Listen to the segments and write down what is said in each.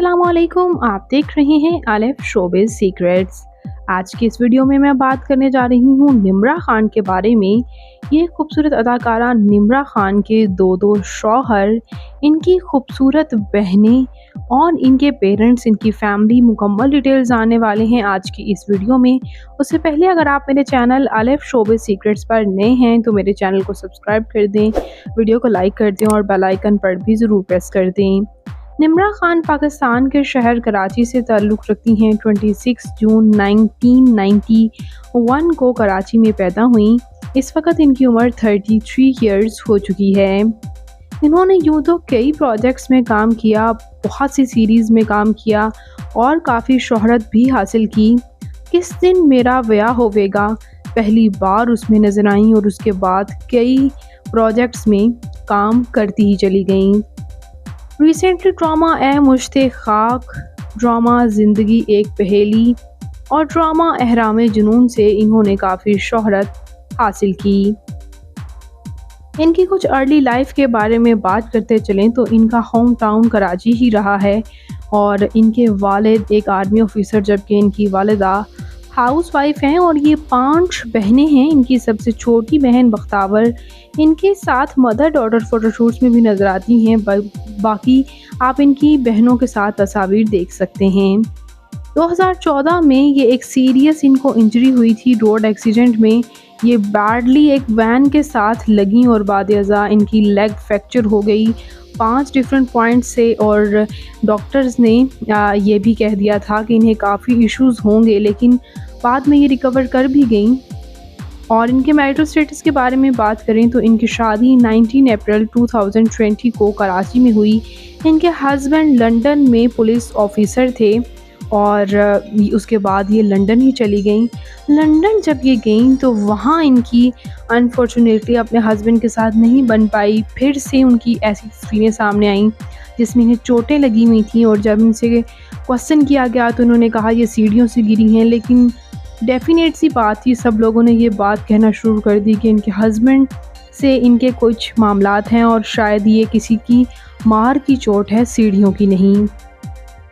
अस्सलामुअलैकुम, आप देख रहे हैं अलिफ शोबिज़ सीक्रेट्स। आज की इस वीडियो में मैं बात करने जा रही हूँ निम्रा खान के बारे में। ये खूबसूरत अदाकारा निम्रा खान के दो शौहर, इनकी खूबसूरत बहनें और इनके पेरेंट्स, इनकी फैमिली, मुकम्मल डिटेल्स आने वाले हैं आज की इस वीडियो में। उससे पहले अगर आप मेरे चैनल अलिफ शोबिज़ सीक्रेट्स पर नए हैं तो मेरे चैनल को सब्सक्राइब कर दें, वीडियो को लाइक कर दें और बेल आइकन पर भी ज़रूर प्रेस कर दें। निम्रा खान पाकिस्तान के शहर कराची से ताल्लुक़ रखती हैं। 26 जून 1991 को कराची में पैदा हुई। इस वक्त इनकी उम्र 33 ईयर्स हो चुकी है। इन्होंने यूँ तो कई प्रोजेक्ट्स में काम किया, बहुत सी सीरीज़ में काम किया और काफ़ी शोहरत भी हासिल की। किस दिन मेरा ब्याह होवेगा पहली बार उसमें नज़र आई और उसके बाद कई प्रोजेक्ट्स में काम करती ही चली गईं। रिसेंटली ड्रामा ए मुश्ते खाक, ड्रामा ज़िंदगी एक पहेली और ड्रामा एहराम जुनून से इन्होंने काफ़ी शोहरत हासिल की। इनकी कुछ अर्ली लाइफ के बारे में बात करते चलें तो इनका होम टाउन कराची ही रहा है और इनके वालिद एक आर्मी ऑफिसर जबकि इनकी वालिदा हाउस वाइफ हैं और ये 5 बहनें हैं। इनकी सबसे छोटी बहन बख्तावर इनके साथ मदर डॉटर फ़ोटोशूट्स में भी नज़र आती हैं। बाकी आप इनकी बहनों के साथ तस्वीर देख सकते हैं। 2014 में ये एक सीरियस इनको इंजरी हुई थी रोड एक्सीडेंट में। ये बैडली एक वैन के साथ लगी और बाद-ए-क़ज़ा इनकी लेग फ्रैक्चर हो गई 5 डिफरेंट पॉइंट से और डॉक्टर्स ने ये भी कह दिया था कि इन्हें काफ़ी इश्यूज़ होंगे, लेकिन बाद में ये रिकवर कर भी गई। और इनके मैरिटल स्टेटस के बारे में बात करें तो इनकी शादी 19 अप्रैल 2020 को कराची में हुई। इनके हस्बैंड लंदन में पुलिस ऑफिसर थे और उसके बाद ये लंदन ही चली गई। लंदन जब ये गई तो वहाँ इनकी अनफॉर्चुनेटली अपने हस्बैंड के साथ नहीं बन पाई। फिर से उनकी ऐसी तस्वीरें सामने आईं जिसमें इन्हें चोटें लगी हुई थी और जब इनसे क्वेश्चन किया गया तो उन्होंने कहा ये सीढ़ियों से गिरी हैं, लेकिन डेफिनेट सी बात थी, सब लोगों ने ये बात कहना शुरू कर दी कि इनके हस्बैंड से इनके कुछ मामलात हैं और शायद ये किसी की मार की चोट है, सीढ़ियों की नहीं।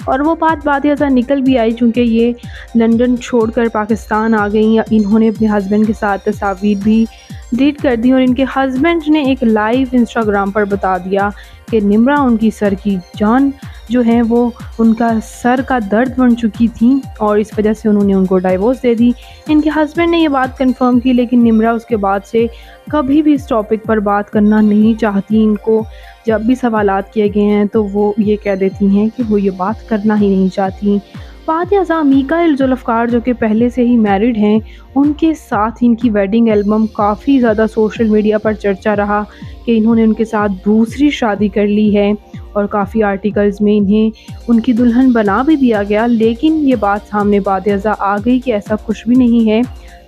और वो बात बाद-ए-क़ज़ा निकल भी आई चूँकि ये लंदन छोड़कर पाकिस्तान आ गई। इन्होंने अपने हस्बैंड के साथ तस्वीर भी डिलीट कर दी और इनके हस्बैंड ने एक लाइव इंस्टाग्राम पर बता दिया कि निम्रा उनकी सर की जान जो है वो उनका सर का दर्द बन चुकी थी और इस वजह से उन्होंने उनको डाइवोर्स दे दी। इनके हस्बैंड ने ये बात कंफर्म की, लेकिन निम्रा उसके बाद से कभी भी इस टॉपिक पर बात करना नहीं चाहती। इनको जब भी सवालात किए गए हैं तो वो ये कह देती हैं कि वो ये बात करना ही नहीं चाहती। बाद-ए-क़ज़ा मीकाइल जुल्फ़कार जो कि पहले से ही मैरिड हैं, उनके साथ इनकी वेडिंग एल्बम काफ़ी ज़्यादा सोशल मीडिया पर चर्चा रहा कि इन्होंने उनके साथ दूसरी शादी कर ली है और काफ़ी आर्टिकल्स में इन्हें उनकी दुल्हन बना भी दिया गया। लेकिन ये बात सामने बाद-ए-क़ज़ा आ गई कि ऐसा कुछ भी नहीं है,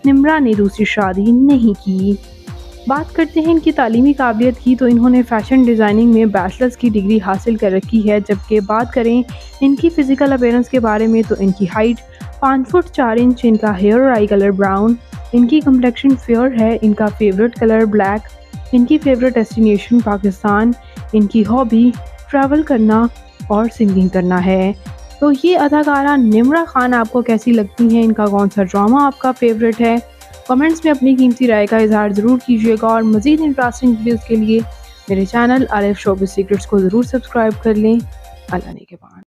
निम्रा ने दूसरी शादी नहीं की। बात करते हैं इनकी तालीमी काबिलियत की तो इन्होंने फ़ैशन डिज़ाइनिंग में बैचलर्स की डिग्री हासिल कर रखी है। जबकि बात करें इनकी फ़िज़िकल अपीयरेंस के बारे में तो इनकी हाइट 5 फुट 4 इंच, इनका हेयर और आई कलर ब्राउन, इनकी कम्प्लेक्शन फेयर है, इनका फेवरेट कलर ब्लैक, इनकी फेवरेट डेस्टिनेशन पाकिस्तान, इनकी हॉबी ट्रैवल करना और सिंगिंग करना है। तो ये अदाकारा निम्रा खान आपको कैसी लगती हैं? इनका कौन सा ड्रामा आपका फेवरेट है? कमेंट्स में अपनी कीमती राय का इज़हार ज़रूर कीजिएगा और मज़ीद इंटरेस्टिंग वीडियोज़ के लिए मेरे चैनल अलिफ शोबिज़ सीक्रेट्स को ज़रूर सब्सक्राइब कर लें। अल्लाह ने के बाद।